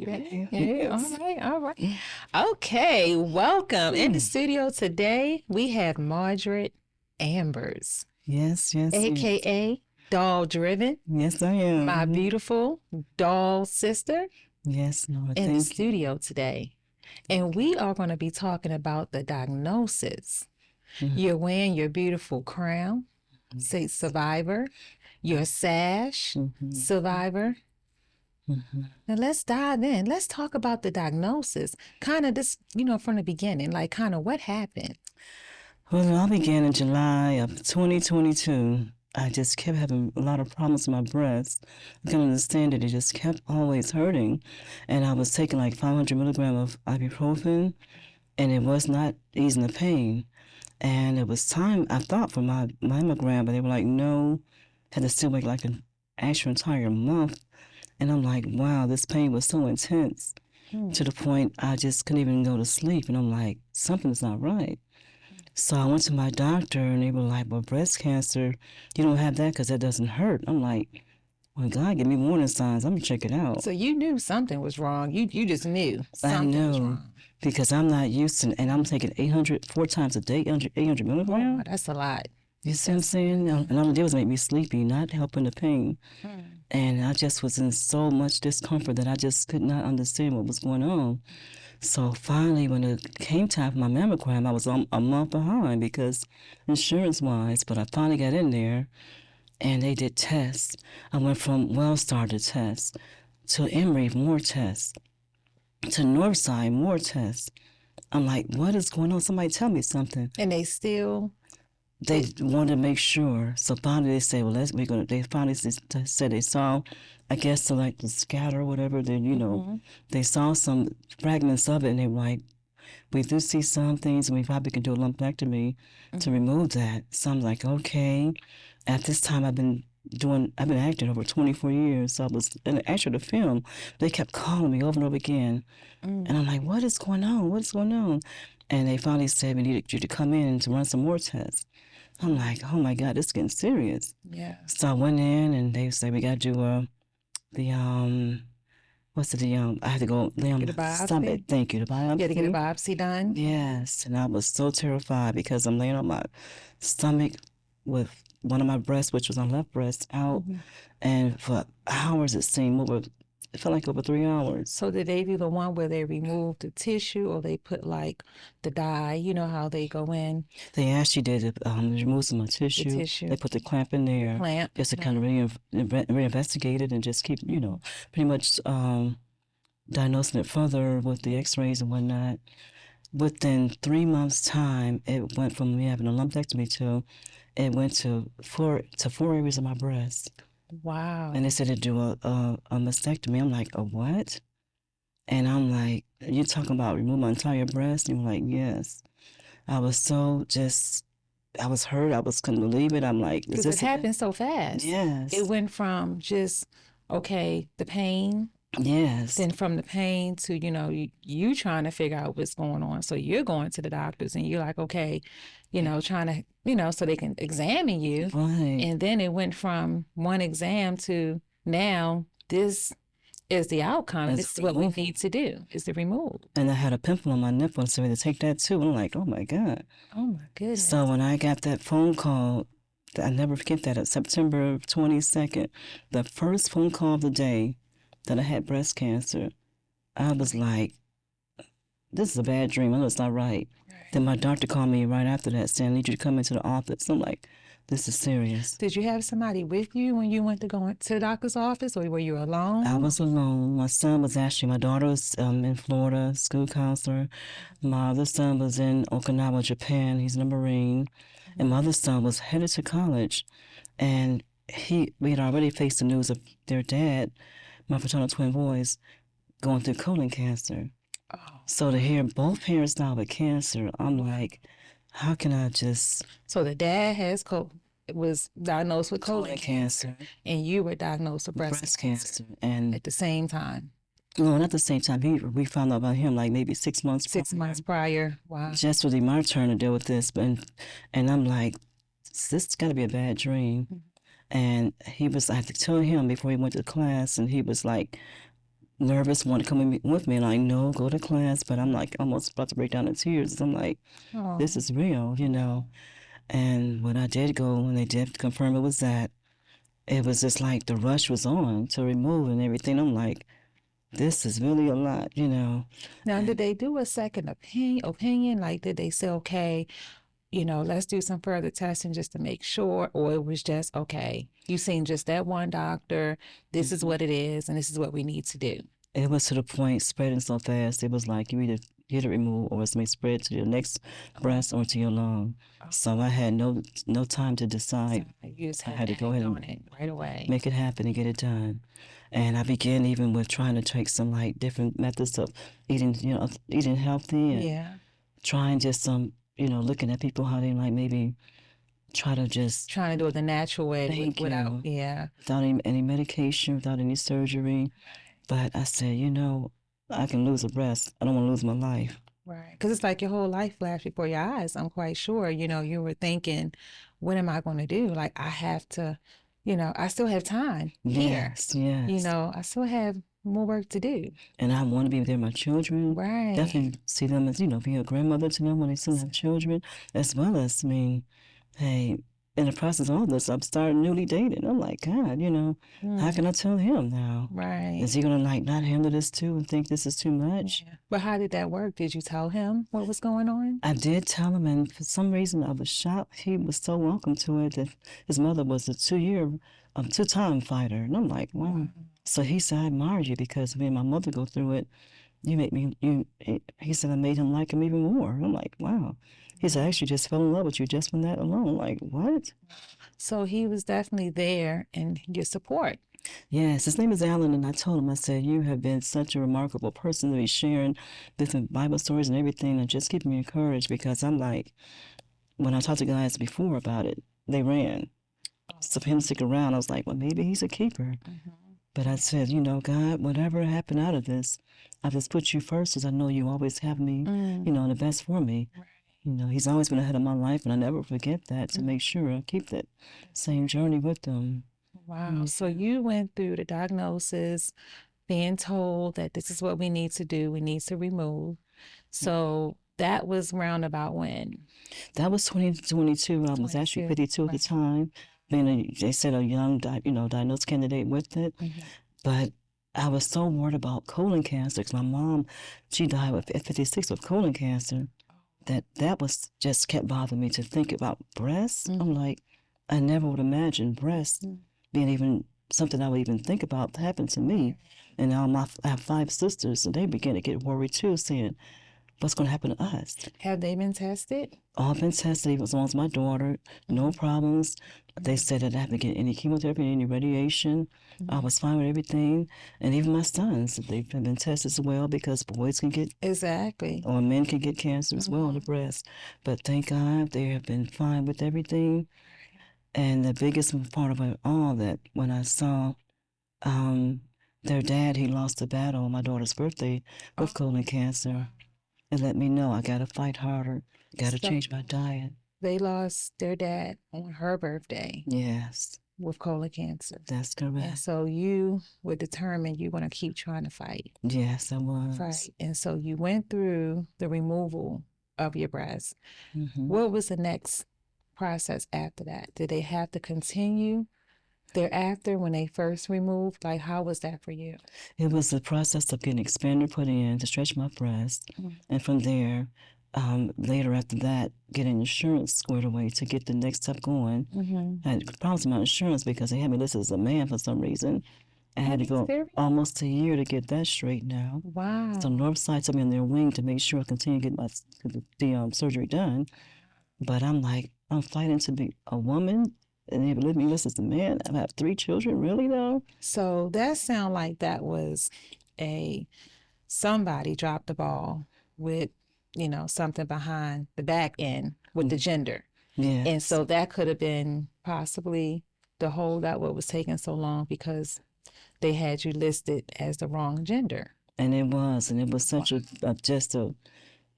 You ready? Yeah, all Yes. right, all right. Okay, welcome. In the studio today, we have Margaret Ambers, Yes, yes, yes. aka Doll Driven, Yes, I my am. beautiful doll sister, Yes, Lord, in the thank you. studio today. And we are going to be talking about the diagnosis. Mhm. You're wearing your beautiful crown, say survivor, your sash, Mhm. survivor. Mhm. Now let's dive in. Let's talk about the diagnosis. Kind of this, from the beginning, like kind of what happened. Well, it all began in July of 2022. I just kept having a lot of problems with my breast. I couldn't understand it. It just kept always hurting. And I was taking like 500 milligrams of ibuprofen, and it was not easing the pain. And it was time, I thought, for my mammogram, but they were like, no, had to still wait like an actual entire month. And I'm like, wow, this pain was so intense to the point I just couldn't even go to sleep. And I'm like, something's not right. So I went to my doctor and they were like, well, breast cancer, you don't have that because that doesn't hurt. I'm like, well, God, give me warning signs. I'm going to check it out. So you knew something was wrong. You just knew I something was know wrong. because I'm not used to, and I'm taking 800, 4 times a day, 800 Oh, milligrams. that's a lot. You see what I'm saying? And all it did was make me sleepy, not helping the pain. And I just was in so much discomfort that I just could not understand what was going on. So finally, when it came time for my mammogram, I was a month behind because insurance-wise, but I finally got in there and they did tests. I went from WellStar to tests, to Emory, more tests, to Northside, more tests. I'm like, what is going on? Somebody tell me something. And they still. They wanted to make sure. So finally they say, well, they finally said they saw, I guess, so like the scatter or whatever, then, they saw some fragments of it and they were like, we do see some things and we probably can do a lumpectomy to remove that. So I'm like, okay. At this time I've been acting over 24 years. So I was an actor to film. They kept calling me over and over again. And I'm like, what is going on? What's going on? And they finally said, we needed you to come in to run some more tests. I'm like, oh my God, this is getting serious. Yeah. So I went in and they said we got to do I had to go lay on Get a my biopsy? stomach. Thank you, the biopsy. You had to get a biopsy done. Yes, and I was so terrified because I'm laying on my stomach with one of my breasts, which was on left breast, out, and for hours it felt like over 3 hours. So did they do the one where they remove the tissue or they put like the dye? You know how they go in They actually did remove some of my the tissue. tissue. They put the clamp in there Clamp. just to kind of reinvestigate it and just keep, pretty much diagnosing it further with the x-rays and whatnot. Within 3 months' time, it went from me having a lumpectomy to it went to four areas of my breast. Wow. And they said to do a mastectomy. I'm like, a what? And I'm like, you're talking about remove my entire breast? And you're like, yes. I was so just, I was hurt. Couldn't believe it. I'm like, is Because this it happened so fast. Yes. It went from just, okay, the pain, Yes. then from the pain to, you trying to figure out what's going on. So you're going to the doctors and you're like, okay, trying to, so they can examine you. Right. And then it went from one exam to now this is the outcome. And this is what we need to do, is to remove. And I had a pimple on my nipple, so we had to take that too. I'm like, oh my God. Oh my goodness. So when I got that phone call, I never forget that, September 22nd, the first phone call of the day that I had breast cancer, I was like, this is a bad dream. I know it's not right. Then my doctor called me right after that saying, I need you to come into the office. I'm like, this is serious. Did you have somebody with you when you went to go to the doctor's office, or were you alone? I was alone. My daughter was in Florida, school counselor. My other son was in Okinawa, Japan. He's a Marine. And my other son was headed to college. And we had already faced the news of their dad, my fraternal twin boys, going through colon cancer. Oh. So to hear both parents now with cancer, I'm like, how can I just... So the dad was diagnosed with colon cancer, and you were diagnosed with breast cancer. And at the same time. No, not the same time. We found out about him like maybe 6 months. 6 months prior. Wow. Just really my turn to deal with this, and I'm like, this got to be a bad dream. And I had to tell him before he went to class, and he was like, nervous, want to come with me, and like, no, go to class. But I'm like almost about to break down in tears. I'm like, Oh, this is real, you know. And when I did go, when they did confirm it was that, it was just like the rush was on to remove and everything. I'm like, this is really a lot, you know. now did And they do a second opinion? Like, did they say, okay, let's do some further testing just to make sure, or it was just, okay, you seen just that one doctor, this is mhm. what it is, and this is what we need to do. It was to the point spreading so fast. It was like you either get it removed or it's may spread to your next Oh, breast or to your lung. oh, So I had no time to so decide. you just I had had to to go ahead act on and it right away. make it happen and get it done. And I began even with trying to take some like different methods of eating, eating healthy and Yeah. trying just some, looking at people how they like maybe try to just Trying to do it the natural way thank without, you yeah. without any medication, without any surgery. But I said, I can lose a breast. I don't want to lose my life. Right. Because it's like your whole life flashed before your eyes. I'm quite sure, you were thinking, what am I going to do? Like, I have to, I still have time here. Yes, yes. I still have more work to do. And I want to be there with my children. Right. Definitely see them as, be a grandmother to them when they still have children, as well as, I mean, hey, in the process of all this, I'm starting newly dating. I'm like, God, how Mm, can I tell him now? right. Is he gonna like not handle this too and think this is too much? Yeah. But how did that work? Did you tell him what was going on? I did tell him, and for some reason I was shocked. He was so welcome to it that his mother was a two-time fighter, and I'm like, wow. Wow. So he said, I admire you because me and my mother go through it. You make me. He said I made him like him even more. I'm like, wow. He said I actually just fell in love with you just from that alone. I'm like, what? So he was definitely there and your support. Yes, his name is Alan, and I told him, I said, you have been such a remarkable person to be sharing different Bible stories and everything, and just keeping me encouraged because I'm like, when I talked to guys before about it, they ran. So for him to stick around, I was like, well, maybe he's a keeper. Mhm. But I said, God, whatever happened out of this, I just put you first, as I know you always have me, Mm, the best for me. right. He's always been ahead of my life, and I never forget that to make sure I keep that same journey with them. Wow. Mm. So you went through the diagnosis, being told that this is what we need to do, we need to remove. So that was roundabout when? That was 2022. I was actually 22. 52 at the Right. time, being they said a young, diagnosed candidate with it. Mhm. But I was so worried about colon cancer because my mom, she died at 56 with colon cancer. That was just kept bothering me to think about breasts. Mm, I'm like, I never would imagine breasts mm, being even something I would even think about happen to me. right. And now I have 5 sisters, and they begin to get worried too, saying, what's going to happen to us? Have they been tested? All been tested, as long as my daughter, no problems. They said that I haven't get any chemotherapy, any radiation. I Mhm. was fine with everything. And even my sons, they've been tested as well because boys can get, Exactly. or men can get cancer as well in the Mhm. breast. But thank God they have been fine with everything. And the biggest part of it all, that when I saw um, their dad, he lost the battle on my daughter's birthday Oh, with colon cancer. It let me know I got to fight harder, got to so change my diet. they lost their dad on her birthday Yes, with colon cancer. that's And correct. so you were determined you're going to keep trying to fight. Yes, I was. Right. And so you went through the removal of your breast. Hmm. What was the next process after that? Did they have to continue thereafter when they first removed? Like, how was that for you? It was the process of getting expander put in to stretch my breast, Mm, and from there, later after that, getting insurance squared away to get the next step going. mm-hmm. I had problems with my insurance because they had me listed as a man for some reason. I Are had to you go serious? almost a year to get that straight now. So Wow. Northside took me on their wing to make sure I continue to get the surgery done. But I'm like, I'm fighting to be a woman, and they believe me this as a man. I have 3 children, really though. So that sound like that was a somebody dropped the ball with, something behind the back end with the gender. And Yes, so that could have been possibly the holdout what was taking so long because they had you listed as the wrong gender. and it was Wow. such just a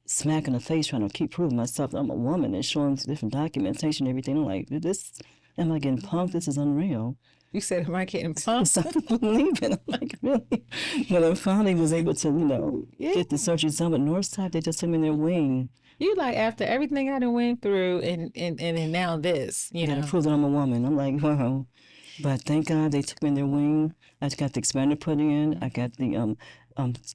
smack in the face trying to keep proving myself that I'm a woman and showing different documentation and everything. I'm like, this, am I getting punked? This is unreal. You said, am I getting pumped? Some people believe it. I'm like, really? When I finally was able to, get the surgery done with Northside, they just took me in their wing. You like, after everything I done went through and now this, I gotta prove that I'm a woman. I'm like, wow. But thank God they took me in their wing. I got the expander put in. I got the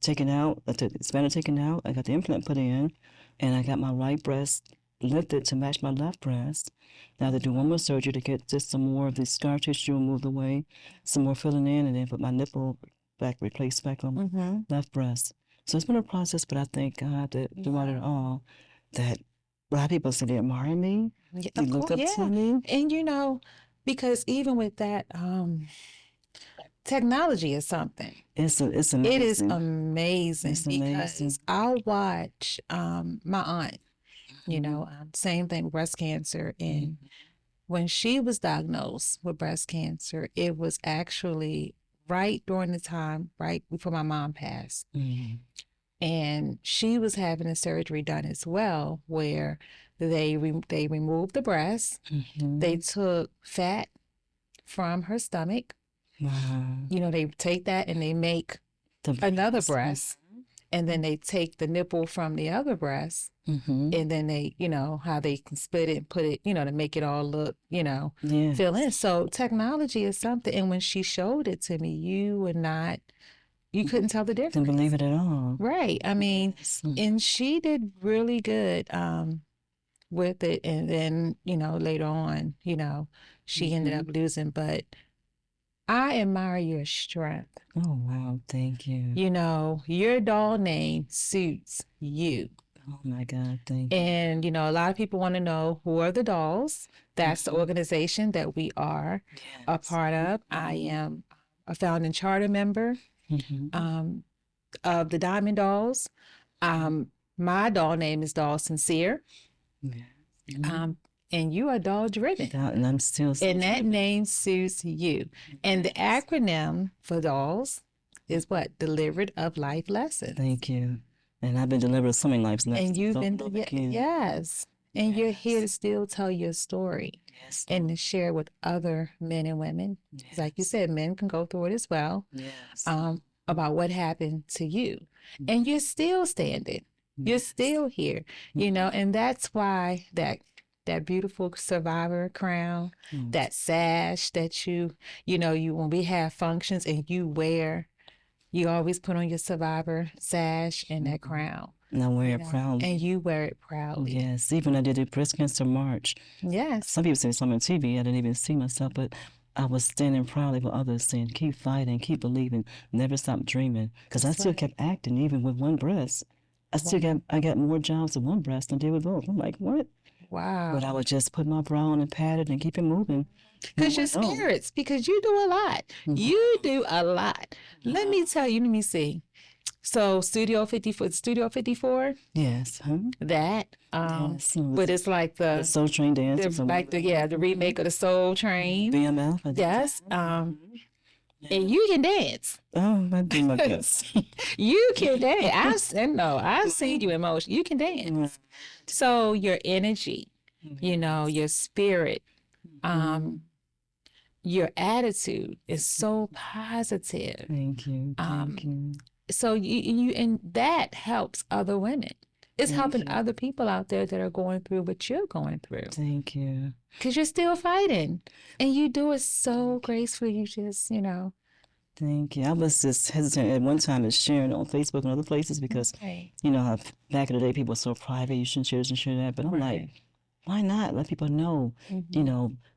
taken out, the expander taken out. I got the implant put in, and I got my right breast lifted to match my left breast. Now they do one more surgery to get just some more of the scar tissue removed away, some more filling in, and then put my nipple back, replaced back on my left breast. So it's been a process, but I thank God that throughout it all, that a lot of people say they admire me. Yeah, They of look course, up to yeah. me. And because even with that, technology is something. It's amazing. It is amazing It's because amazing. I'll watch my aunt, same thing, breast cancer. And when she was diagnosed with breast cancer, it was actually right during the time, right before my mom passed. Mhm. And she was having a surgery done as well, where they removed the breast. They took fat from her stomach. Wow. They take that and they make The another breast, and then they take the nipple from the other breast, and then they, how they can split it and put it, to make it all look, Yeah. fill in. So technology is something. And when she showed it to me, you couldn't tell the difference. Didn't believe it at all. Right. I mean, and she did really good with it. And then, later on, she ended up losing. But I admire your strength. Oh, wow. Thank you. Your doll name suits you. Oh, my God. Thank you. And, a lot of people want to know, who are the dolls? That's the organization that we are a part of. I am a founding charter member of the Diamond Dolls. My doll name is Doll Sincere. And you are doll driven. And I'm still. And that name suits you. And the acronym for dolls is what? Delivered of Life Lessons. Thank you. And I've been delivered of so many life lessons. And you've been, yes. And you're here to still tell your story. Yes. And to share with other men and women. Yes. Like you said, men can go through it as well. Yes. About what happened to you. And you're still standing. You're still here. And that's why that beautiful survivor crown, that sash that you when we have functions and you always put on your survivor sash and that crown. And I wear it proudly. And you wear it proudly. Yes. Even I did a breast cancer march. Yes. Some people say something on TV. I didn't even see myself, but I was standing proudly for others, saying, keep fighting, keep believing, never stop dreaming. Because I still kept acting even with one breast. I got more jobs with one breast than I did with both. I'm like, what? Wow. But I would just put my bra on and pat it and keep it moving. Because your spirits, because you do a lot. You do a lot. Let me tell you, let me see. So Studio 54? Yes. That, yes. but it's like the Soul Train dance. The remake of the Soul Train. BMF. Yes. And you can dance. Oh, I do my best. You can dance. I've seen you in motion. You can dance. So your energy, your spirit, your attitude is so positive. Thank you. Thank you. So you and that helps other women. It's helping other people out there that are going through what you're going through. Thank you. Because you're still fighting. And you do it so gracefully. You just, Thank you. I was just hesitant at one time at sharing on Facebook and other places because, how back in the day people were so private, you shouldn't share this and share that. But I'm like, why not? Let people know,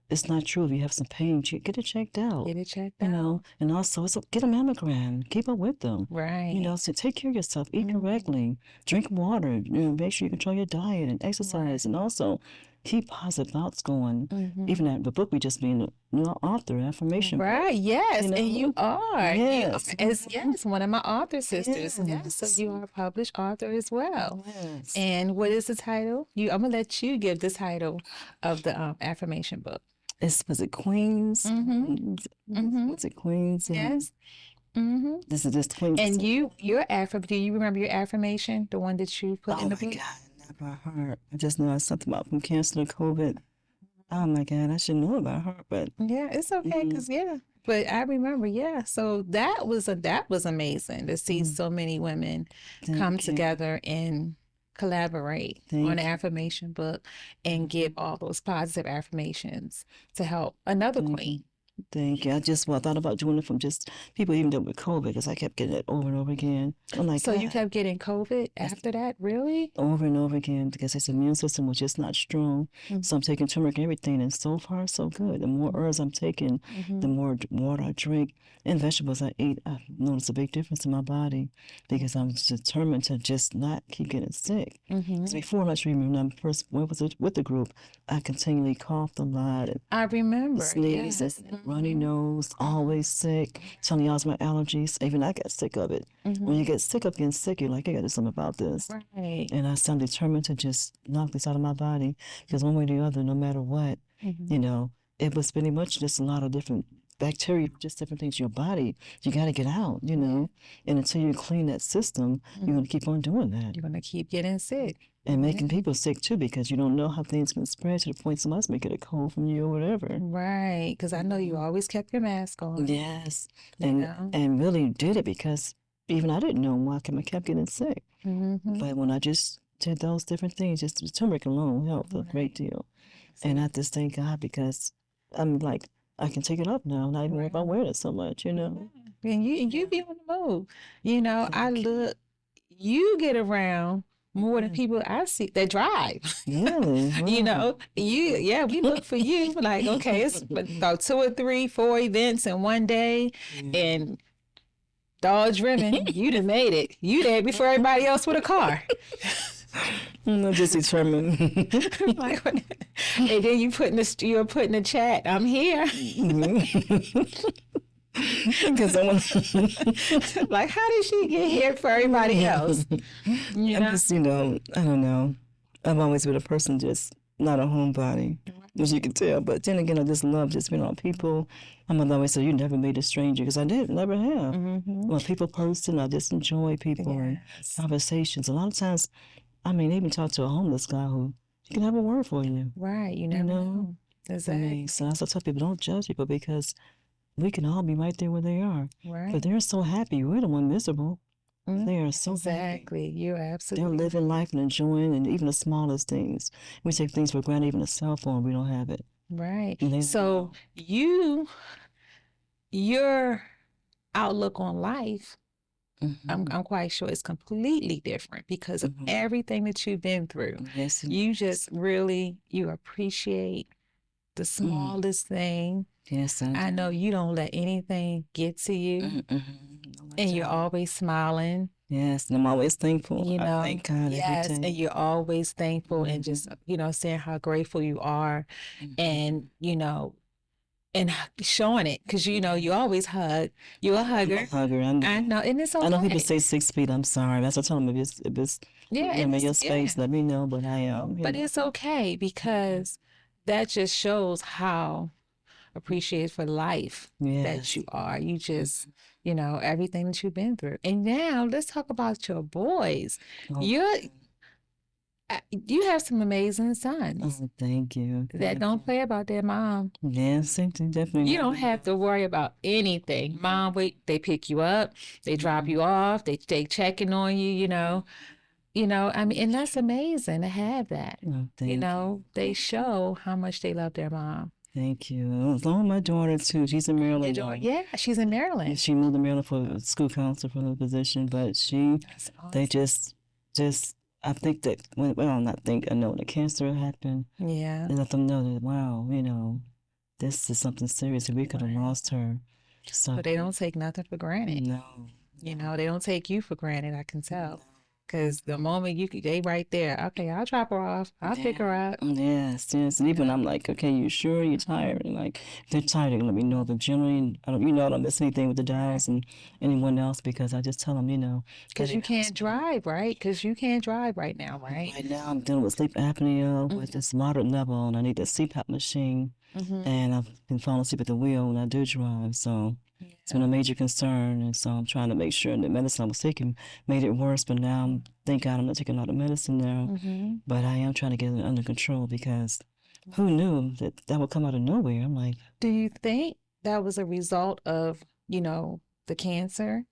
it's not true. If you have some pain, get it checked out. Get it checked out. And also, get a mammogram. Keep up with them. Right. So take care of yourself. Eat correctly. Drink water. Make sure you control your diet and exercise. And also, keep positive thoughts going. Even at the book, we just being a new author, affirmation. Right. Yes. And you are. Yes. Yes. One of my author sisters. Yes. So you are a published author as well. Yes. And what is the title? I'm going to let you give the title of the affirmation book. Was it Queens? Was it Queens? Yes. This is Queens. And do you remember your affirmation? The one that you put in the book? Oh my God, never heard. I just know something about from cancer to COVID. Oh my God, I should know about her, but yeah, it's okay because But I remember, yeah. So that was amazing to see so many women come Thank you. together and collaborate on Thank an you. affirmation book and give all those positive affirmations to help another Thank you. queen. Thank you. I thought about doing it from just people even dealing with COVID because I kept getting it over and over again. I'm like, So you God, kept getting COVID after that, really? over and over again because his immune system was just not strong. Mhm. So I'm taking turmeric and everything, and so far so good. The more herbs I'm taking, the more water I drink and vegetables I eat, I've noticed a big difference in my body because I'm determined to just not keep getting sick. Because before, much remember when I first went with the group, I continually coughed a lot and I remember, sneeze yes. and runny nose, always sick. Telling y'all it's my allergies. Even I got sick of it. When you get sick of getting sick, you're like, I got to do something about this. Right. And I'm determined to just knock this out of my body because one way or the other, no matter what, you know, it was pretty much just a lot of different bacteria, just different things in your body. You got to get out, you know. And until you clean that system, you're going to keep on doing that. You're going to keep getting sick. And making people sick too because you don't know how things can spread to the point somebody's may get a cold from you or whatever. Right. Because I know you always kept your mask on. Yes. You know? And really did it because even I didn't know why I kept getting sick. But when I just did those different things, just the turmeric alone helped a great deal. And I just thank God because I'm like, I can take it up now, not even worry about wearing it so much, you know. And you be on the move. You know, you get around more than people I see that drive. Really? You Wow. know, we look for you. Like, okay, it's about 2 or 3, 4 events in one day, and all driven. You done made it. You there before everybody else with a car. I'm just determined. Like, and then you're putting the chat. I'm here. Because I want Like, how did she get here for everybody else? You I'm know? just, I don't know. I've always been a person just not a homebody, as you can tell. But then again, I just love just being around people. My mother always said, "You never made a stranger," because I did, never have. When people posting, I just enjoy people and conversations. A lot of times, even talk to a homeless guy who can have a word for you. Right. You never know. Exactly. So that's why I tell people don't judge people because we can all be right there where they are. Right. But they're so happy. We're the one miserable. They are so happy. Exactly. You're They're absolutely living life and enjoying, and even the smallest things. We take things for granted, even a cell phone, we don't have it. right. And they So your outlook on life, I'm quite sure is completely different because of everything that you've been through. Yes. You just really you appreciate the smallest thing. Yes. I know you don't let anything get to you, and you're always smiling. Yes, and I'm always thankful. You know, I thank God yes, every and day. you're always thankful and just saying how grateful you are, and and showing it because you always hug. You're a I'm a hugger. hugger. I know, and it's okay. I know people say 6 feet. I'm sorry. That's what I tell them. If it's Yeah, in and your it's, space, let me know. But I am. but it's okay because that just shows how appreciated for life that Yes. you are. You just, everything that you've been through. And now let's talk about your boys. Oh, You have some amazing sons thank you. that don't play about their mom. Yes, definitely. You don't have to worry about anything. Mom, wait, they pick you up, they drop you off, they checking on you, and that's amazing to have that. Oh, thank you. They show how much they love their mom. Thank you. Along with my daughter too. She's in Maryland now. Yeah, she's in Maryland. She moved to Maryland for a school counselor for the position, but That's awesome. they just I think that I know when the cancer happened, Yeah. they let them know that wow, this is something serious. We could have lost her. So But they don't take nothing for granted. no. They don't take you for granted, I can tell. Because the moment they right there, okay, I'll drop her off. I'll pick her up. Yes. And even I'm like, okay, you sure you're tired? And like, if they're tired, they let me know. But generally, I don't miss anything with the Downs and anyone else because I just tell them, Because you can't drive, right? Because you can't drive right now, right? Right now, I'm dealing with sleep apnea with this moderate level, and I need the CPAP machine. And I've been falling asleep at the wheel when I do drive, so it's been a major concern. And so I'm trying to make sure the medicine I was taking made it worse. But now, thank God, I'm not taking a lot of medicine now. But I am trying to get it under control because who knew that would come out of nowhere? I'm like, Do you think that was a result of, the cancer?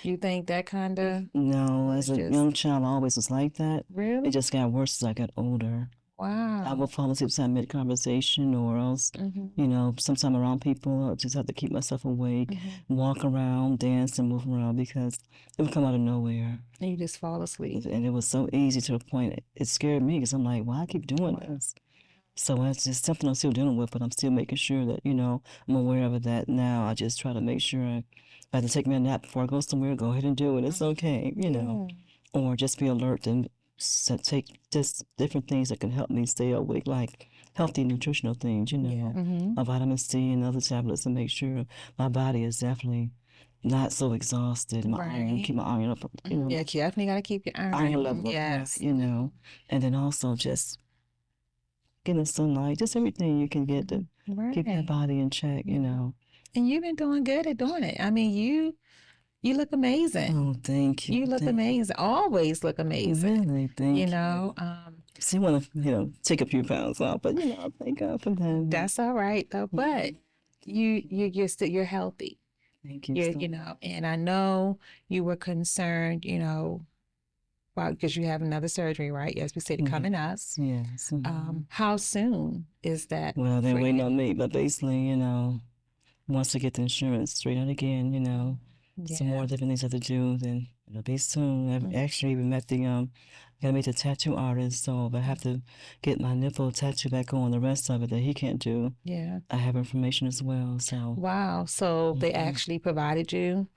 You think that kind of No, as was a just young child, I always was like that. It really? just got worse as I got older. I Wow. would fall asleep beside mid conversation, or else, sometime around people, I just have to keep myself awake, walk around, dance, and move around because it would come out of nowhere. And you just fall asleep. And it was so easy to the point it scared me because I'm like, why I keep doing this? So it's just something I'm still dealing with, but I'm still making sure that, I'm aware of it, that now I just try to make sure if I have to take me a nap before I go somewhere, go ahead and do it. It's okay, Yeah. or just be alert and take just different things that can help me stay awake, like healthy nutritional things, Yeah. Mm-hmm. a vitamin C and other tablets to make sure my body is definitely not so exhausted. My iron, Right. keep my iron up, Yeah, you definitely got to keep your iron iron. level up high, Yes. and then also just getting sunlight, just everything you can get to keep that Right. body in check. And you've been doing good at doing it. I mean, you look amazing. Oh, thank you. You look Thank amazing. Always look you. amazing. Really, thank you. See, I want to, take a few pounds off, but I thank God for that. That's all right though. But you're healthy. Thank you You're, so much. and I know you were concerned, well, because you have another surgery, right? Yes, we said coming up. Yes. How soon is that Well, they're for waiting you? on me, but basically, once I get the insurance straight out again, some Yeah. more different things I have to do, then it'll be soon. I've actually even met gotta meet the tattoo artist, so if I have to get my nipple tattoo back on, the rest of it that he can't do, Yeah. I have information as well. So, Wow. So they mhm. actually provided you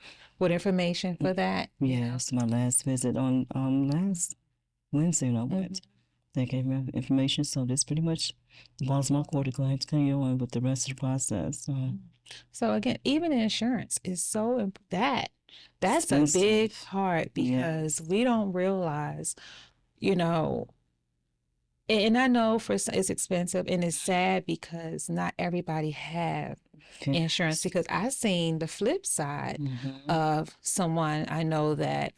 with information for that? Yes, my last visit on last Wednesday when I went, they gave me information. So this pretty much the ball's in my court to go ahead and continue on with the rest of the process. So So again, even insurance is that's a big expensive. part Yeah. because we don't realize, you know, and I know it's expensive and it's sad because not everybody have insurance Yes. because I seen the flip side of someone I know that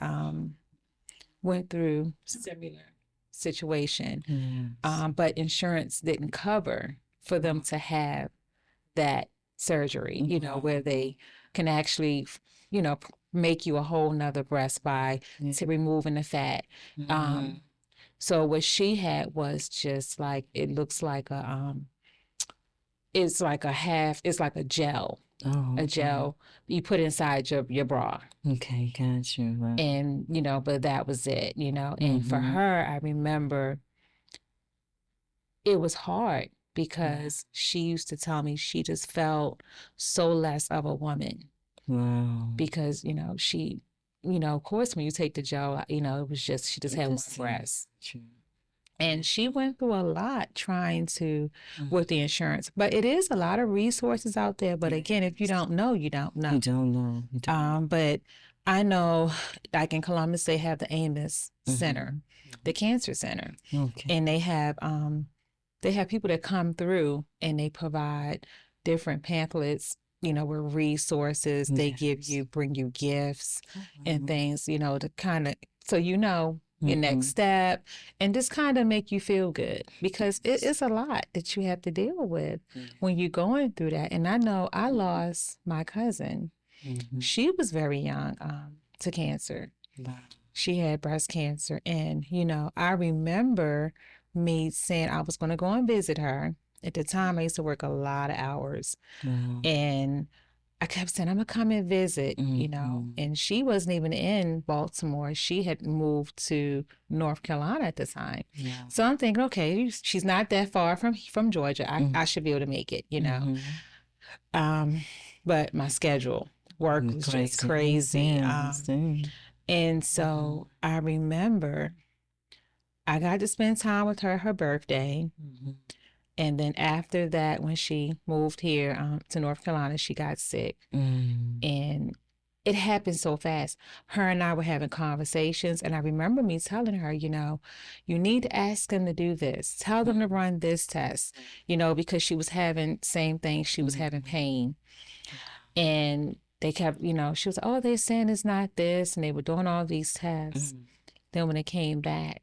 went through similar situation, Yes. but insurance didn't cover for them to have that surgery, where they can actually, make you a whole nother breast by to removing the fat. So what she had was just like it looks like it's like a gel, Oh, a okay. gel you put inside your bra. Okay, got you. Wow. And but that was it, and for her, I remember it was hard because she used to tell me she just felt so less of a woman Wow. because she of course when you take the gel, it was just she just had one breast. True. And she went through a lot trying to with the insurance, but it is a lot of resources out there. But again, if you don't know, you don't know. You don't know. You don't. But I know, like in Columbus, they have the Amos Center, the Cancer Center, Okay. and they have people that come through and they provide different pamphlets, with resources. They bring you gifts and things, to kind of so your next step and just kind of make you feel good because it is a lot that you have to deal with when you're going through that. And I know I lost my cousin. She was very young to cancer. Wow. She had breast cancer. And, I remember me saying I was going to go and visit her. At the time, I used to work a lot of hours. Wow. And I kept saying, I'm going to come and visit, and she wasn't even in Baltimore. She had moved to North Carolina at the time. Yeah. So I'm thinking, okay, she's not that far from Georgia. I should be able to make it, But my schedule, work was just crazy. And so I remember I got to spend time with her birthday. And then after that, when she moved here to North Carolina, she got sick. And it happened so fast. Her and I were having conversations. And I remember me telling her, you need to ask them to do this. Tell them to run this test, because she was having same thing. She was having pain. And they kept, she was like, oh, they're saying it's not this. And they were doing all these tests. Then when it came back,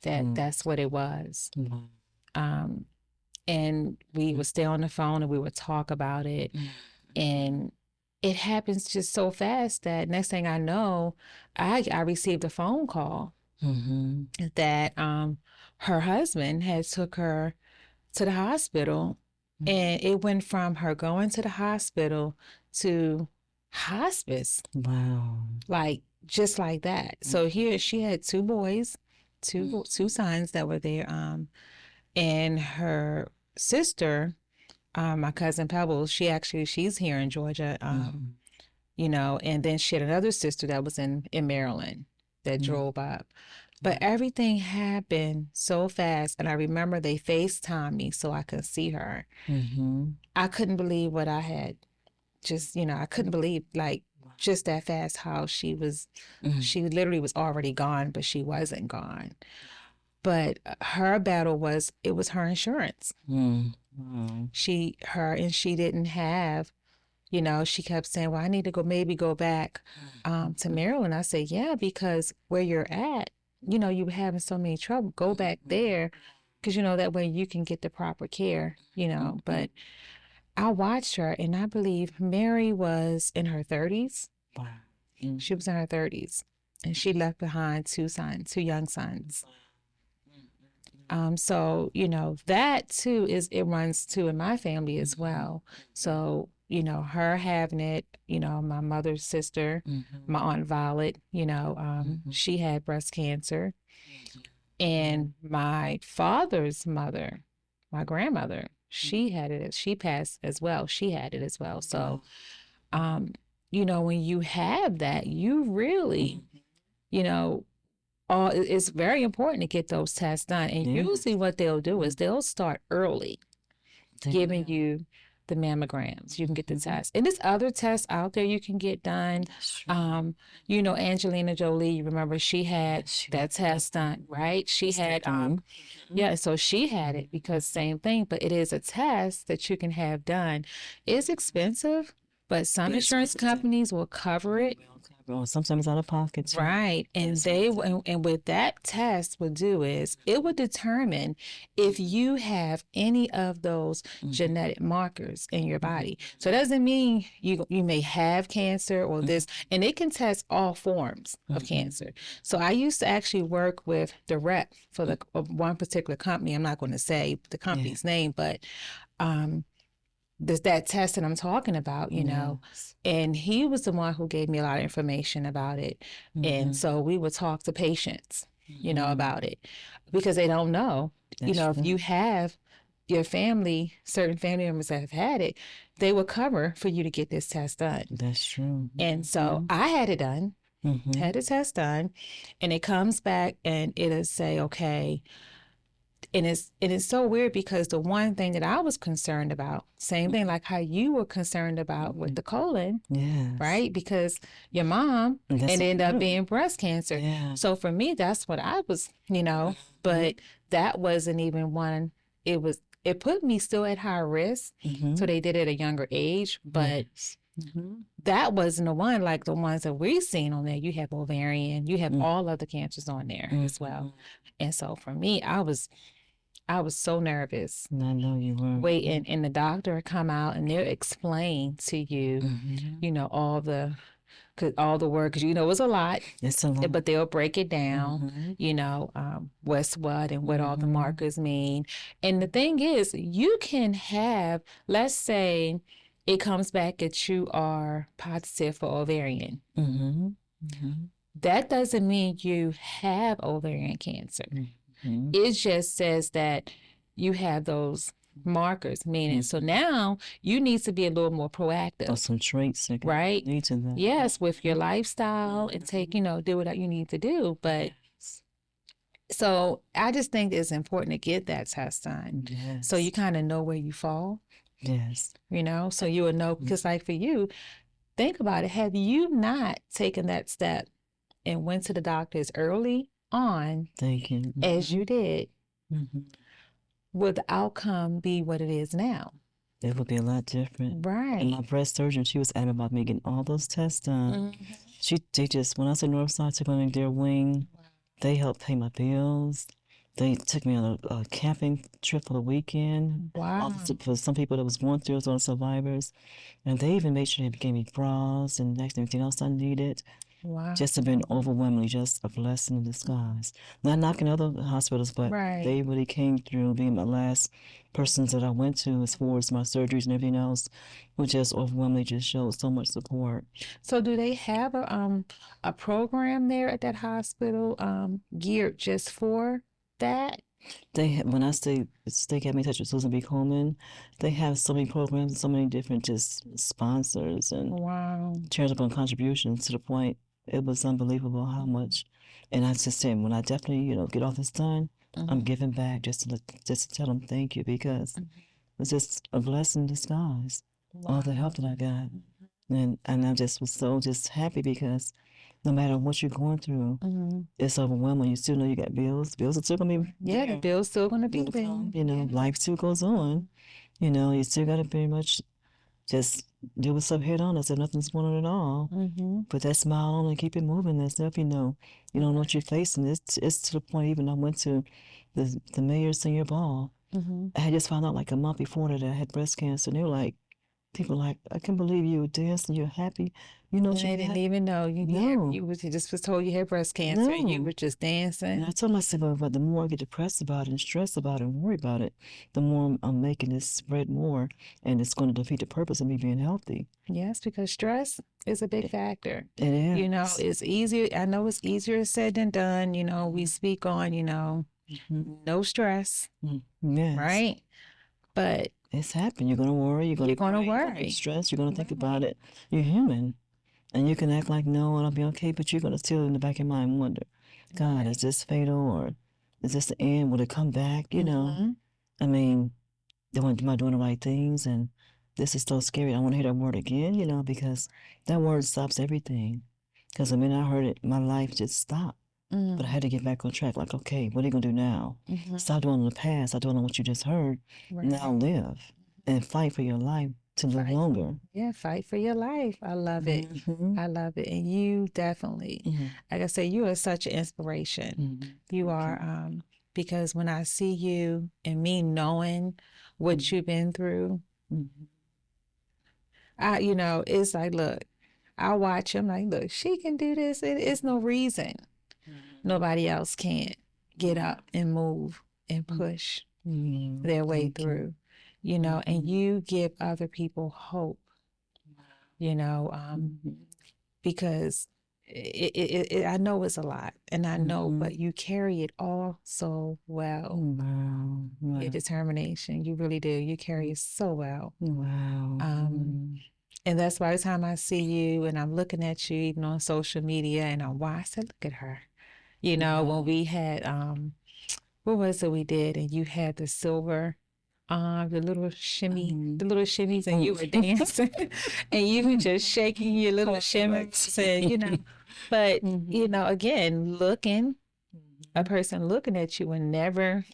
that's what it was. and we would stay on the phone and we would talk about it. And it happens just so fast that next thing I know, I received a phone call that her husband had took her to the hospital, and it went from her going to the hospital to hospice, Wow. like just like that. So here she had two boys, two sons that were there, and her sister, my cousin Pebbles, she's here in Georgia, you know, and then she had another sister that was in Maryland that drove up. But everything happened so fast. And I remember they FaceTimed me so I could see her. I couldn't believe what I had just, you know, I couldn't believe like just that fast how she literally was already gone, but she wasn't gone. But her battle was, it was her insurance. She didn't have, you know, she kept saying, well, I need to maybe go back to Maryland. I said, yeah, because where you're at, you know, you were having so many trouble, go back there, because, you know, that way you can get the proper care, you know. But I watched her, and I believe Mary was in her 30s. Wow. She was in her 30s, and she left behind two young sons. So, you know, that too it runs too in my family as well. So, you know, her having it, you know, my mother's sister, my Aunt Violet, you know, she had breast cancer. And my father's mother, my grandmother, she had it, she passed as well. She had it as well. So, you know, when you have that, you really, you know, it's very important to get those tests done. And usually what they'll do is they'll start early giving you the mammograms. You can get the test. And there's other tests out there you can get done. You know, Angelina Jolie, you remember she had that test done, right? She had, yeah, so she had it because same thing, but it is a test that you can have done. It's expensive, but some insurance companies will cover it. Or sometimes out of pocket too. Right. And and what that test would do is it would determine if you have any of those genetic markers in your body. So it doesn't mean you may have cancer or this, and it can test all forms of cancer. So I used to actually work with the rep for the one particular company. I'm not going to say the company's name, but there's that test that I'm talking about, you know, and he was the one who gave me a lot of information about it. And so we would talk to patients, you know, about it because they don't know, you know, if you have your family, certain family members that have had it, they will cover for you to get this test done. That's true. And so I had it done, had the test done, and it comes back and it'll say, okay, and it's so weird because the one thing that I was concerned about, same thing like how you were concerned about with the colon, right? Because your mom, it ended up being breast cancer. Yeah. So for me, that's what I was, you know, but that wasn't even one. It put me still at high risk. So they did it at a younger age, but that wasn't the one like the ones that we've seen on there. You have ovarian, you have all other cancers on there as well. And so for me, I was so nervous. I know you were. Waiting, and the doctor come out and they'll explain to you, you know, all the work, because you know it's a lot. It's a lot. But they'll break it down, you know, what's what and what all the markers mean. And the thing is, you can have, let's say, it comes back that you are positive for ovarian. That doesn't mean you have ovarian cancer. It just says that you have those markers, meaning so now you need to be a little more proactive. Or some traits that right? lead to that. Yes, with your lifestyle and take, you know, do what you need to do. But so I just think it's important to get that test done. So you kind of know where you fall. You know, so you would know, because like for you, think about it. Have you not taken that step and went to the doctors early on as you did, would the outcome be what it is now? It would be a lot different. Right. And my breast surgeon, she was adamant about me getting all those tests done. They just, when I said Northside took on their wing, they helped pay my bills. They took me on a camping trip for the weekend. Wow. For some people that was going through it, on survivors, and they even made sure they gave me bras and everything else I needed. Wow. Just have been overwhelmingly just a blessing in disguise. Not knocking other hospitals, but Right. they really came through. Being my last persons that I went to as far as my surgeries and everything else, which just overwhelmingly just showed so much support. So do they have a program there at that hospital geared just for that? When I say they got me in touch with Susan B. Komen, they have so many programs, so many different just sponsors and Wow. charitable contributions to the point it was unbelievable how much. And I just said, when I definitely, get all this done, I'm giving back just to tell them thank you because it's just a blessing in disguise. All the help that I got, and I just was so just happy because no matter what you're going through, it's overwhelming. You still know you got bills. Bills are still gonna be Yeah, the there. bill's still gonna be there. Life still goes on. You still gotta very much just deal with stuff head on as if nothing's going on at all. Put that smile on and keep it moving and stuff. You don't know what you're facing. It's to the point even I went to the mayor's senior ball. I had just found out like a month before that I had breast cancer. And they were like, people were like, I can't believe you were dancing. You're happy. You know And what you they didn't had? even know you No. you just was told you had breast cancer and you No. were just And dancing. I told myself, but the more I get depressed about it and stressed about it and worry about it, the more I'm making this spread more, and it's going to defeat the purpose of me being healthy. Yes, because stress is a big factor. It is. It's easier. I know it's easier said than done. We speak on, no stress, Yes. right? But It's happened. You're gonna worry. You're gonna gonna worry. You're gonna worry. be stressed. You're gonna think about it. You're human, and you can act like no, and I'll be okay. But you're gonna still in the back of your mind wonder, God, is this fatal or is this the end? Will it come back? I mean, am I doing the right things? And this is so scary. I want to hear that word again. Because that word stops everything. Because the minute I heard it, my life just stopped. But I had to get back on track. Like, okay, what are you gonna do now? Stop dwelling on the past. Stop dwelling on what you just heard. Now live and fight for your life to live longer. Yeah, fight for your life. I love it. I love it. And you definitely, like I say, you are such an inspiration. You are, because when I see you and me knowing what you've been through, it's like, look, I watch him like, look, she can do this. It's no reason nobody else can't get up and move and push their way through, and you give other people hope, because I know it's a lot and I know, but you carry it all so well. Wow. Your determination, you really do. You carry it so well. Wow. And that's why every time I see you and I'm looking at you, even on social media, and I said, look at her. When we had, what was it we did? And you had the silver, the little the little shimmies, and you were dancing, and you were just shaking your little shimmers, and But again, a person looking at you and never,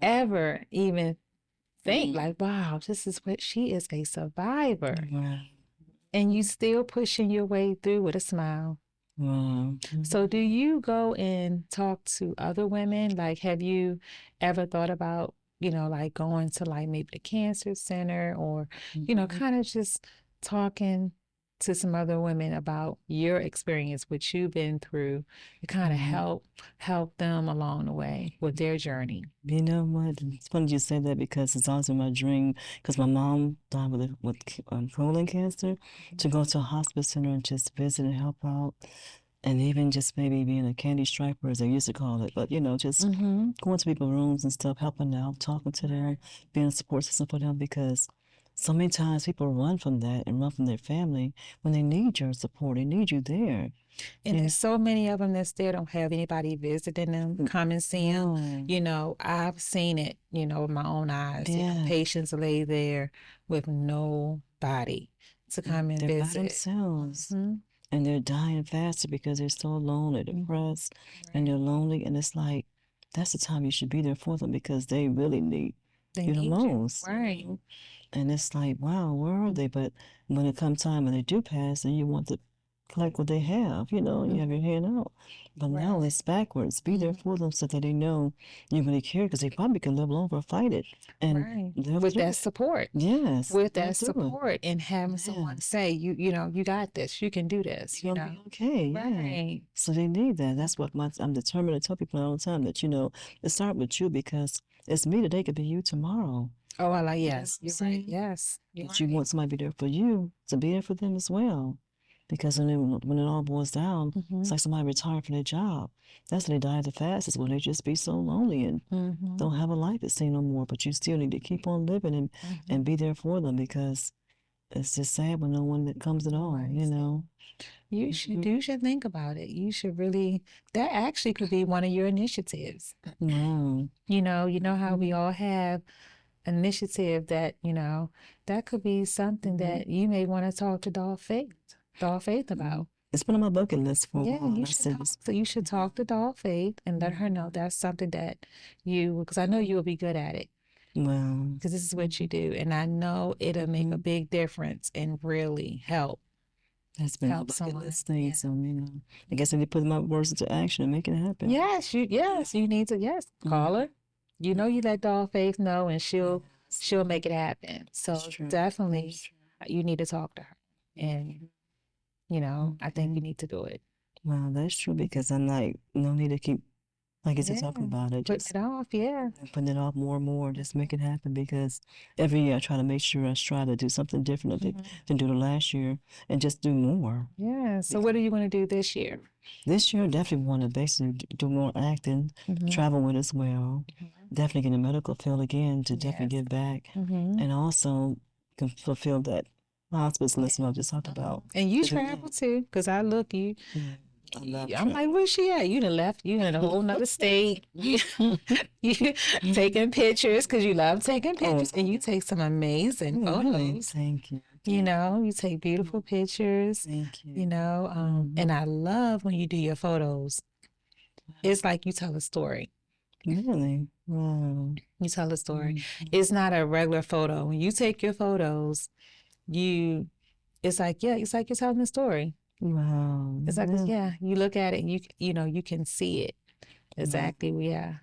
ever even think like, wow, this is what she is, a survivor, and you still pushing your way through with a smile. Wow. So do you go and talk to other women? Like, have you ever thought about, like going to like maybe the cancer center or, kind of just talking to some other women about your experience, what you've been through, to kind of help them along the way with their journey? You know what? It's funny you say that because it's always been my dream. Because my mom died with colon cancer, to go to a hospice center and just visit and help out, and even just maybe being a candy striper, as they used to call it. But just going to people's rooms and stuff, helping out, talking to them, being a support system for them. Because so many times people run from that and run from their family when they need your support. They need you there. And there's so many of them that still don't have anybody visiting them, come and see them. I've seen it, with my own eyes. Patients lay there with nobody to come and They're visit. by themselves. And they're dying faster because they're so alone, they're depressed, and they're lonely. And it's like, that's the time you should be there for them because they really need you the most. Right. And it's like, wow, where are they? But when it comes time and they do pass, then you want to collect what they have, you know, you have your hand out. But now it's backwards. Be there for them so that they know you really care because they probably can live longer or fight it. And Right. they'll With do that it. support. Yes. With they'll that do it. support and having someone Yes. say, you know, you got this, you can do this, You're you gonna know. be okay. Yeah. Right. So they need that. That's what I'm determined to tell people all the time that, you know, it start with you because it's me today could be you tomorrow. Oh, I like, You know what yes, I'm you're right. saying? Yes, you're That you right. want somebody to be there for you, to be there for them as well. Because when it all boils down, it's like somebody retired from their job. That's when they die the fastest, when they just be so lonely and don't have a life at sea no more. But you still need to keep on living and be there for them because it's just sad when no one that comes at all, you know. You should think about it. You should really, that actually could be one of your initiatives. Wow. You know how we all have initiative that, you know, that could be something that you may want to talk to Doll Faith about. It's been on my bucket list for a Yeah, while. you I should said talk. this. So you should talk to Doll Faith and let her know that's something that because I know you'll be good at it Well, because this is what you do, and I know it'll make a big difference and really help that's been my help bucket someone. list thing. Yeah. So, you know, I guess I need to put my words into action and make it happen. Yes, you need to call her. You know you let Doll Faith know, and she'll make it happen. So That's true. definitely, you need to talk to her, and you know I think you need to do it. Wow, that's true because I'm like, no need to keep, like I said, talking about it. Putting Just it off, yeah. putting it off more and more. Just make it happen because every year I try to make sure I try to do something different than do the last year and just do more. Yeah. So what are you going to do this year? This year, I definitely want to basically do more acting, travel with as well. Definitely get in the medical field again to definitely give back and also can fulfill that hospice list I just talked about. And you travel too, because I look you. I love I'm like, where's she at? You done left. You in a whole nother state. You taking pictures because you love taking pictures, and you take some amazing photos. Thank you. You know, you take beautiful pictures. Thank you. You know, and I love when you do your photos. It's like you tell a story. Really? Wow. You tell a story. It's not a regular photo. When you take your photos, it's like you're telling a story. Wow. It's like, you look at it and you know, you can see it. Exactly. Yeah.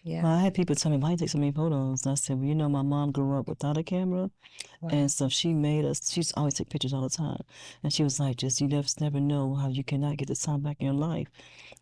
Yeah. Well, I had people tell me, why you take so many photos? And I said, well, you know, my mom grew up without a camera. And so she made us, she's always take pictures all the time. And she was like, just, you just never know how you cannot get the time back in your life.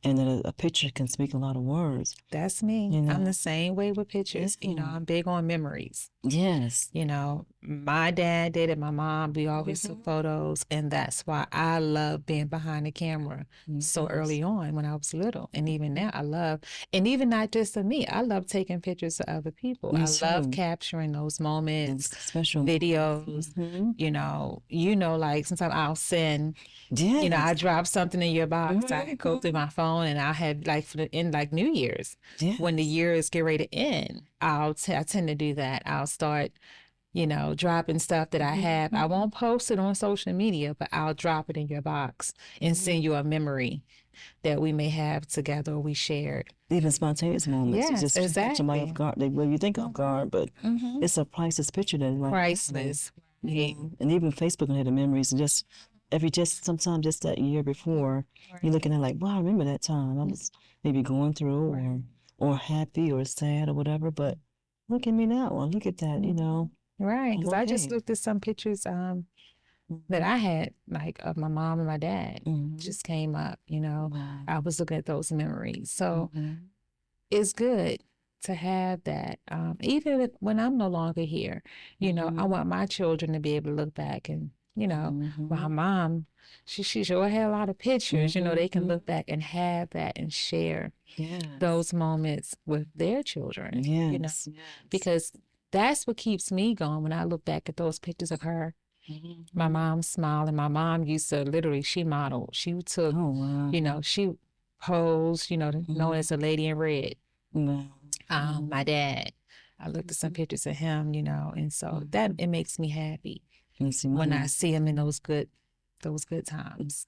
And that a picture can speak a lot of words. That's me. You know? I'm the same way with pictures. You know, I'm big on memories. Yes. You know, my dad did it, my mom, we always took photos. And that's why I love being behind the camera so early on when I was little. And even now I love, and even not just of me, I love taking pictures of other people. I love capturing those moments, special videos, you know, like sometimes I'll send, you know, I drop something in your box. I go through my phone and I'll have like in like New Year's, when the years get ready to end, I tend to do that. I'll start, you know, dropping stuff that I have. I won't post it on social media, but I'll drop it in your box and send you a memory that we may have together or we shared. Even spontaneous moments. Yes, just exactly. Somebody off guard. Well, you think off guard, but it's a priceless picture that like Priceless. And even Facebook had the memories and just sometimes just that year before, you're looking at like, wow, I remember that time. I was maybe going through or happy or sad or whatever, but look at me now. Or look at that, you know. Right. Because I just looked at some pictures that I had, like of my mom and my dad, just came up, you know. Wow. I was looking at those memories. So it's good to have that. Even when I'm no longer here, you know, I want my children to be able to look back and, you know, my mom, she sure had a lot of pictures, you know, they can look back and have that and share those moments with their children, you know, because that's what keeps me going when I look back at those pictures of her. My mom smiling. My mom used to literally, she modeled. She took, you know, she posed, you know, known as a lady in red. My dad, I looked at some pictures of him, you know, and so that it makes me happy when I see him in those good times.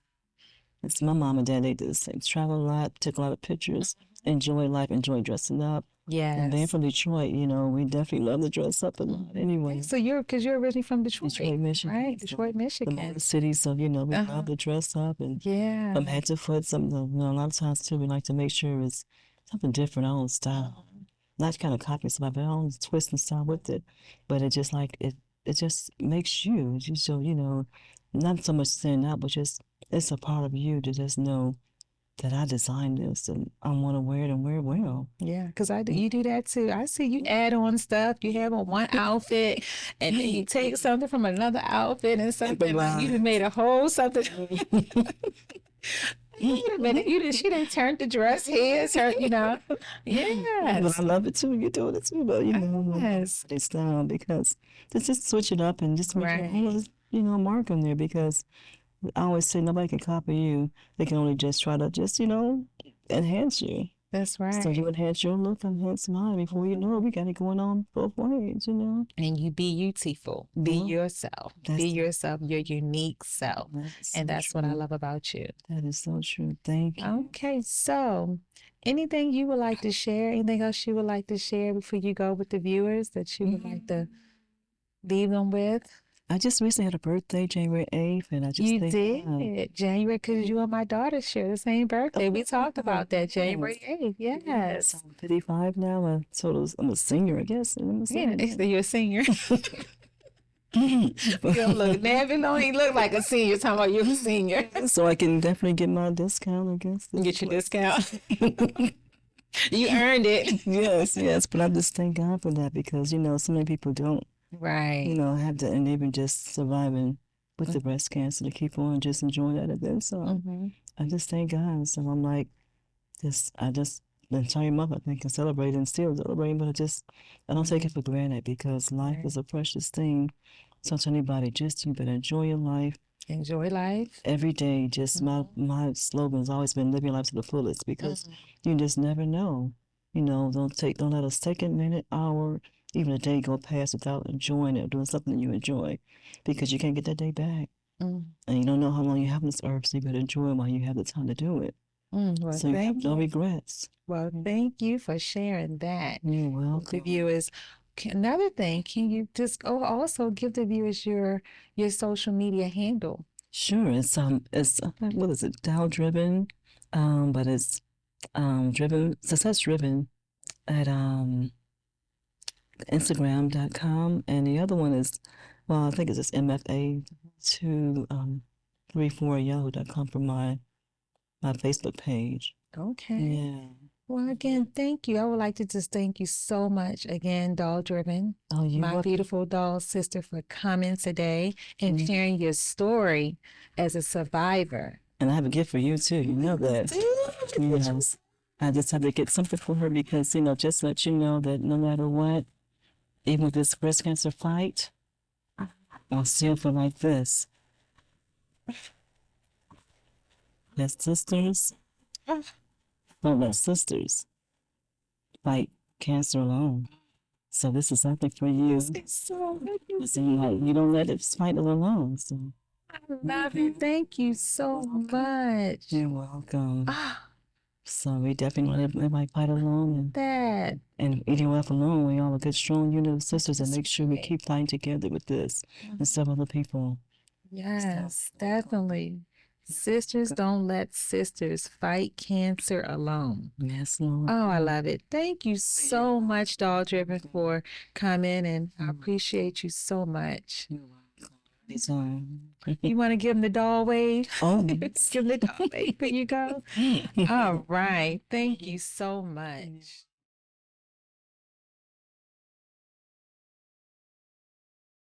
It's my mom and dad, they did the same. Traveled a lot, took a lot of pictures. enjoy life, enjoy dressing up. And being Yes. from Detroit, you know, we definitely love to dress up a lot anyway. So because you're originally from Detroit, Detroit, Michigan. right? So Detroit, the Michigan. Motor City, so, you know, we Uh-huh. love to dress up and Yeah. from head to foot. Some, you know, a lot of times too, we like to make sure it's something different, our own style. Not kind of copy somebody, but our own twist and style with it. But it just like it just makes you. So, you know, not so much stand out, but just it's a part of you to just know that I designed this and I want to wear it and wear it well. Yeah, because you do that too. I see you add on stuff. You have on one outfit, and then you take something from another outfit and something. Like, you done made a whole something. She done turned the dress heads. You know. But Yes. I love it too. You do it too, but you know, Yes. it's style because just switch it up and just make your Right. own, you know, mark on there because I always say nobody can copy you. They can only just try to just, you know, enhance you. That's So right. you enhance your look, enhance mine. Before you know it, we got it going on both ways, you know. And you be beautiful. Be Yeah. yourself. Be yourself, your unique self. And that's what I love about you. That is so true. Thank you. Okay, so anything you would like to share? Anything else you would like to share before you go with the viewers that you would like to leave them with? I just recently had a birthday, January 8th, and I just You think, did. January, because you and my daughter share the same birthday. We talked about that January 8th. Yes. I'm 55 now. I'm a senior, I guess. And I'm a Yeah, senior. so you're a senior. You don't look, Nevin don't even look like a senior. Talking about you're a senior. So I can definitely get my discount, I guess. Get your discount. You earned it. Yes. But I just thank God for that because, you know, so many people don't, you Right. know, have to, and even just surviving with the breast cancer to keep on just enjoying that event. So Mm-hmm. I just thank God. So I'm like, I just the entire month I think and celebrating, still celebrating, but I don't take it for granted because life Right. is a precious thing. So to anybody, just you better enjoy your life Enjoy life. every day. Just my slogan has always been live your life to the fullest because you just never know. You know, don't let a second, minute, hour, even a day go past without enjoying it or doing something that you enjoy because you can't get that day back. Mm. And you don't know how long you have on this earth, so you better enjoy it while you have the time to do it. Well, So you have thank no you. regrets. Well, thank you for sharing that You're with the welcome. viewers. Another thing, can you just also give the viewers your social media handle? Sure, it's what is it? Dow driven, but it's success driven at Instagram.com, and the other one is, well, I think it's just MFA234 Yahoo.com for my Facebook page. Okay. Yeah. Well, again, thank you. I would like to just thank you so much again, Doll Driven, Oh, you're my welcome. beautiful doll sister, for coming today and sharing your story as a survivor. And I have a gift for you too. You know that. Yes. I just have to get something for her because, you know, just let you know that no matter what, even with this breast cancer fight, I'll still feel like this. That sisters, don't let sisters fight cancer alone. So this is something for you. So So you don't let it fight it alone. So I love you. Thank you so much. you're welcome. Ah, So we definitely let everybody fight alone that. and eating well alone. We all a good, strong unit of sisters and make sure we keep fighting together with this and some other people. Yes, definitely. Sisters, don't let sisters fight cancer alone. Yes, Lord. Oh, I love it. Thank you so much, Doll Driven, for coming, and I appreciate you so much. Anytime. You want to give them the doll wave? Oh, Give them the doll wave. Here you go. All right. Thank you so much.